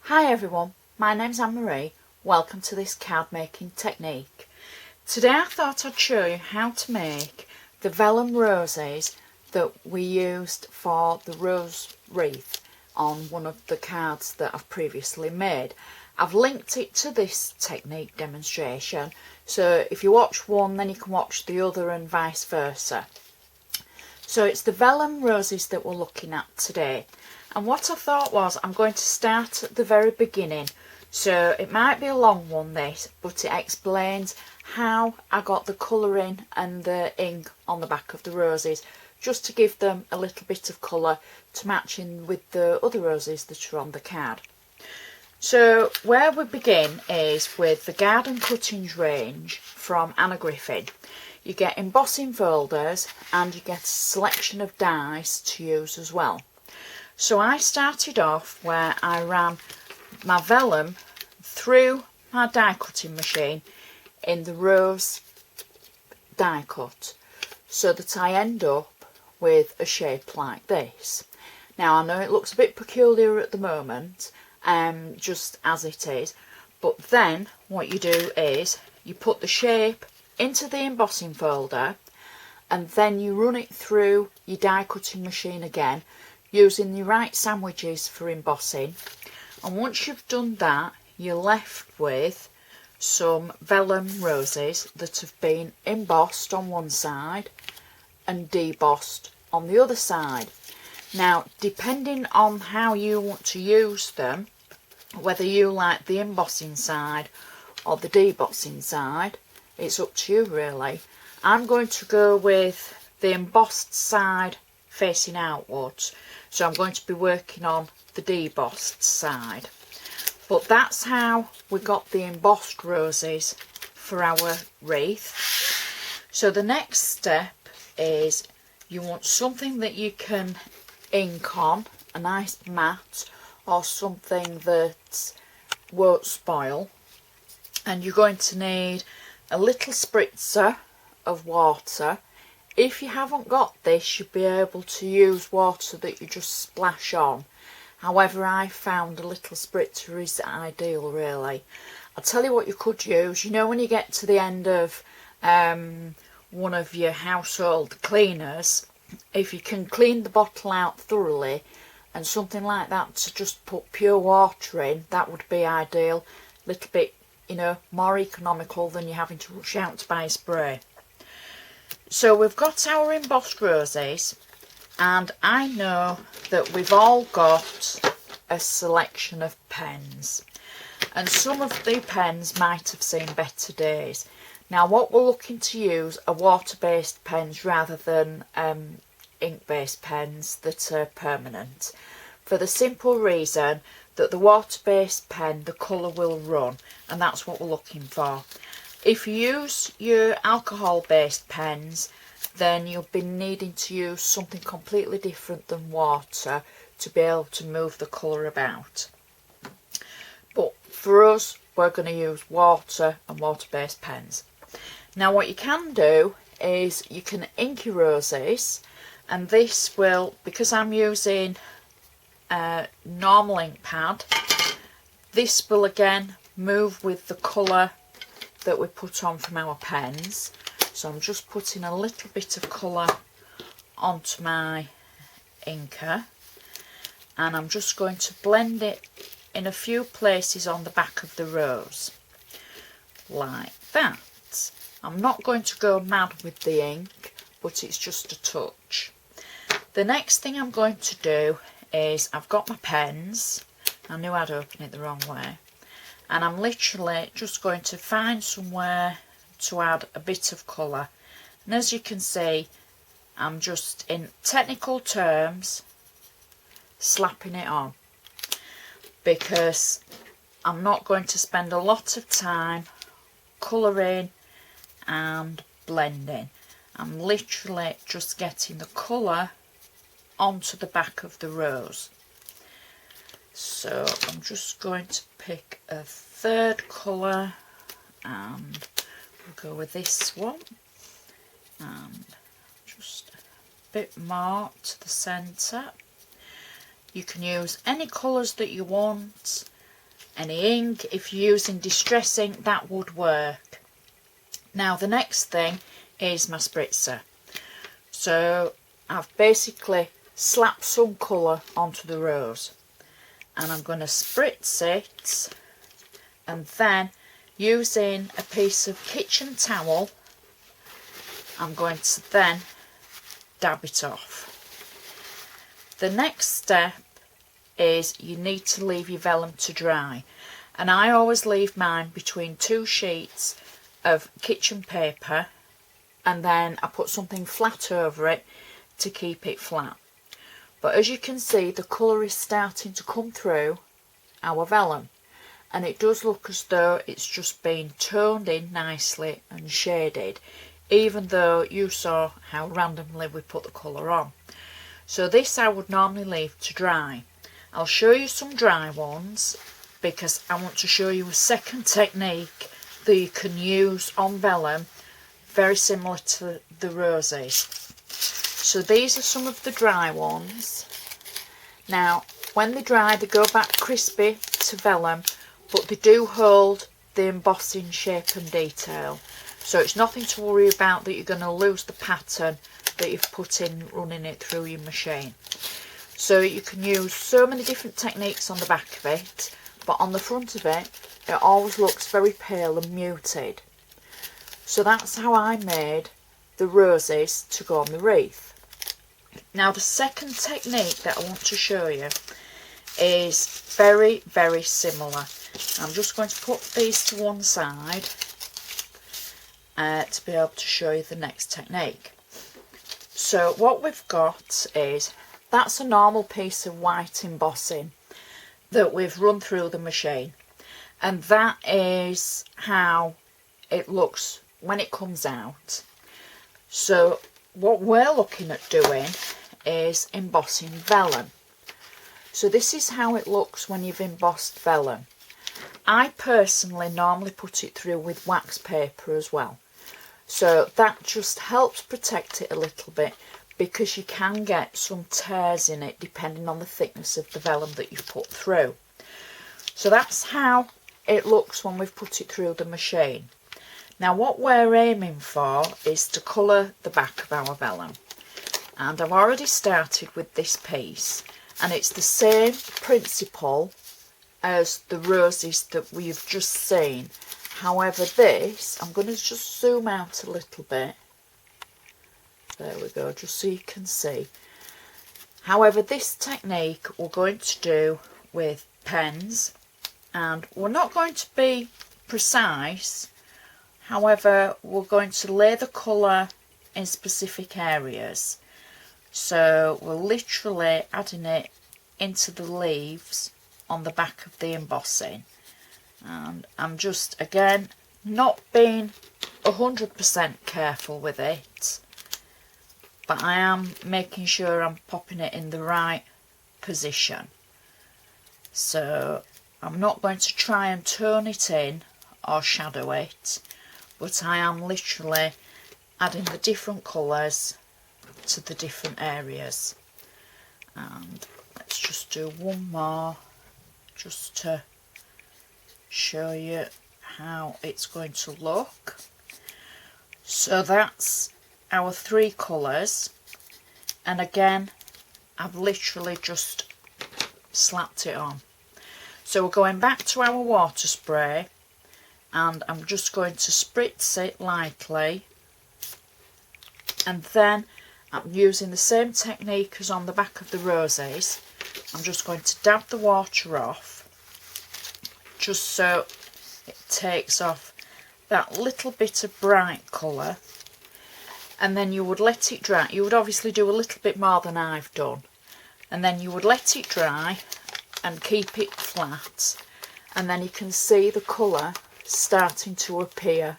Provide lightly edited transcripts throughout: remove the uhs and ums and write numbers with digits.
Hi everyone, my name's Anne-Marie. Welcome to this card making technique. Today I thought I'd show you how to make the vellum roses that we used for the rose wreath on one of the cards that I've previously made. I've linked it to this technique demonstration, so if you watch one then you can watch the other and vice versa. So it's the vellum roses that we're looking at today. And what I thought was I'm going to start at the very beginning. So it might be a long one this, but it explains how I got the colouring and the ink on the back of the roses, just to give them a little bit of colour to match in with the other roses that are on the card. So where we begin is with the Garden Cuttings range from Anna Griffin. You get embossing folders and you get a selection of dies to use as well. So I started off where I ran my vellum through my die cutting machine in the rose die cut, so that I end up with a shape like this. Now I know it looks a bit peculiar at the moment, just as it is, but then what you do is you put the shape into the embossing folder and then you run it through your die cutting machine again, using the right sandwiches for embossing. And once you've done that, you're left with some vellum roses that have been embossed on one side and debossed on the other side. Now, depending on how you want to use them, whether you like the embossing side or the debossing side, it's up to you really. I'm going to go with the embossed side facing outwards, so I'm going to be working on the debossed side. But that's how we got the embossed roses for our wreath. So the next step is you want something that you can ink on, a nice mat or something that won't spoil, and you're going to need a little spritzer of water. If you haven't got this, you'll be able to use water that you just splash on. However, I found a little spritzer is ideal really. I'll tell you what you could use. You know when you get to the end of one of your household cleaners, if you can clean the bottle out thoroughly and something like that to just put pure water in, that would be ideal. A little bit, you know, more economical than you having to rush out to buy a spray. So we've got our embossed roses, and I know that we've all got a selection of pens, and some of the pens might have seen better days. Now what we're looking to use are water-based pens rather than ink-based pens that are permanent, for the simple reason that the water-based pen, the colour will run, and that's what we're looking for. If you use your alcohol-based pens, then you'll be needing to use something completely different than water to be able to move the colour about. But for us, we're going to use water and water-based pens. Now what you can do is you can ink your roses, and this will, because I'm using a normal ink pad, this will again move with the colour that we put on from our pens. So I'm just putting a little bit of colour onto my inker, and I'm just going to blend it in a few places on the back of the rose like that. I'm not going to go mad with the ink, but it's just a touch. The next thing I'm going to do is, I've got my pens, I knew I'd open it the wrong way, and I'm literally just going to find somewhere to add a bit of colour. And as you can see, I'm just, in technical terms, slapping it on, because I'm not going to spend a lot of time colouring and blending. I'm literally just getting the colour onto the back of the rose. So I'm just going to pick a third colour, and we'll go with this one, and just a bit more to the centre. You can use any colours that you want, any ink. If you're using distress ink, that would work. Now the next thing is my spritzer. So I've basically slapped some colour onto the rose, and I'm going to spritz it, and then using a piece of kitchen towel I'm going to then dab it off. The next step is you need to leave your vellum to dry, and I always leave mine between 2 sheets of kitchen paper, and then I put something flat over it to keep it flat. But as you can see, the colour is starting to come through our vellum, and it does look as though it's just been toned in nicely and shaded, even though you saw how randomly we put the colour on. So this I would normally leave to dry. I'll show you some dry ones because I want to show you a second technique that you can use on vellum, very similar to the roses. So these are some of the dry ones. Now when they dry, they go back crispy to vellum, but they do hold the embossing shape and detail. So it's nothing to worry about that you're going to lose the pattern that you've put in running it through your machine. So you can use so many different techniques on the back of it, but on the front of it, it always looks very pale and muted. So that's how I made the roses to go on the wreath. Now the second technique that I want to show you is very, very similar. I'm just going to put these to one side to be able to show you the next technique. So what we've got is, that's a normal piece of white embossing that we've run through the machine, and that is how it looks when it comes out. So what we're looking at doing is embossing vellum. So this is how it looks when you've embossed vellum. I personally normally put it through with wax paper as well. So that just helps protect it a little bit, because you can get some tears in it depending on the thickness of the vellum that you've put through. So that's how it looks when we've put it through the machine. Now what we're aiming for is to colour the back of our vellum. And I've already started with this piece, and it's the same principle as the roses that we've just seen. However, this, I'm going to just zoom out a little bit. There we go, just so you can see. However, this technique we're going to do with pens, and we're not going to be precise. However, we're going to lay the colour in specific areas. So we're literally adding it into the leaves on the back of the embossing. And I'm just, again, not being 100% careful with it, but I am making sure I'm popping it in the right position. So I'm not going to try and tone it in or shadow it, but I am literally adding the different colours to the different areas. And let's just do one more just to show you how it's going to look. So that's our 3 colours, and again I've literally just slapped it on. So we're going back to our water spray, and I'm just going to spritz it lightly, and then I'm using the same technique as on the back of the roses. I'm just going to dab the water off, just so it takes off that little bit of bright colour, and then you would let it dry. You would obviously do a little bit more than I've done, and then you would let it dry and keep it flat, and then you can see the colour starting to appear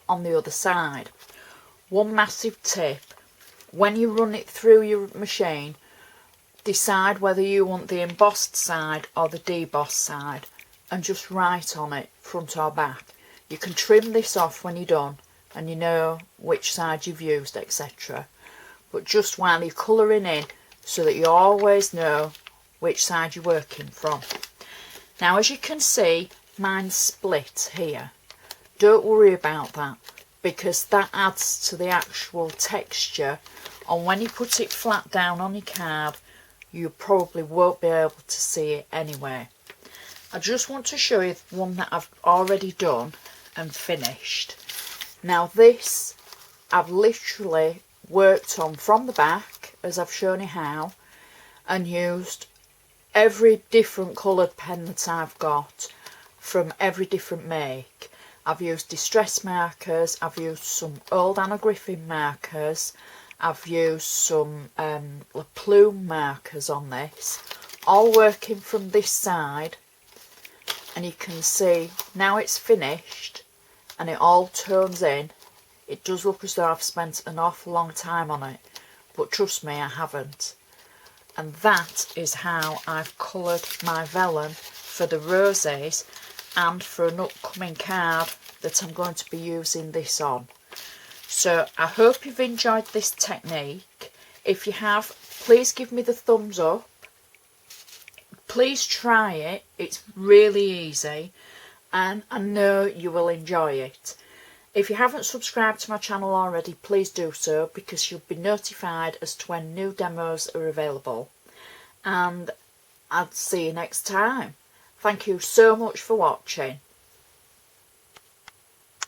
on the other side. One massive tip: when you run it through your machine, decide whether you want the embossed side or the debossed side, and just write on it, front or back. You can trim this off when you're done and you know which side you've used, etc. But just while you're colouring in, so that you always know which side you're working from. Now as you can see, mine's split here. Don't worry about that, because that adds to the actual texture, and when you put it flat down on your card you probably won't be able to see it anyway. I just want to show you one that I've already done and finished. Now this I've literally worked on from the back, as I've shown you how, and used every different coloured pen that I've got from every different make. I've used distress markers, I've used some old Anna Griffin markers, I've used some La Plume markers on this, all working from this side, and you can see now it's finished and it all tones in. It does look as though I've spent an awful long time on it, but trust me, I haven't. And that is how I've coloured my vellum for the roses and for an upcoming card that I'm going to be using this on. So I hope you've enjoyed this technique. If you have, please give me the thumbs up. Please try it, it's really easy and I know you will enjoy it. If you haven't subscribed to my channel already, please do so, because you'll be notified as to when new demos are available. And I'll see you next time. Thank you so much for watching.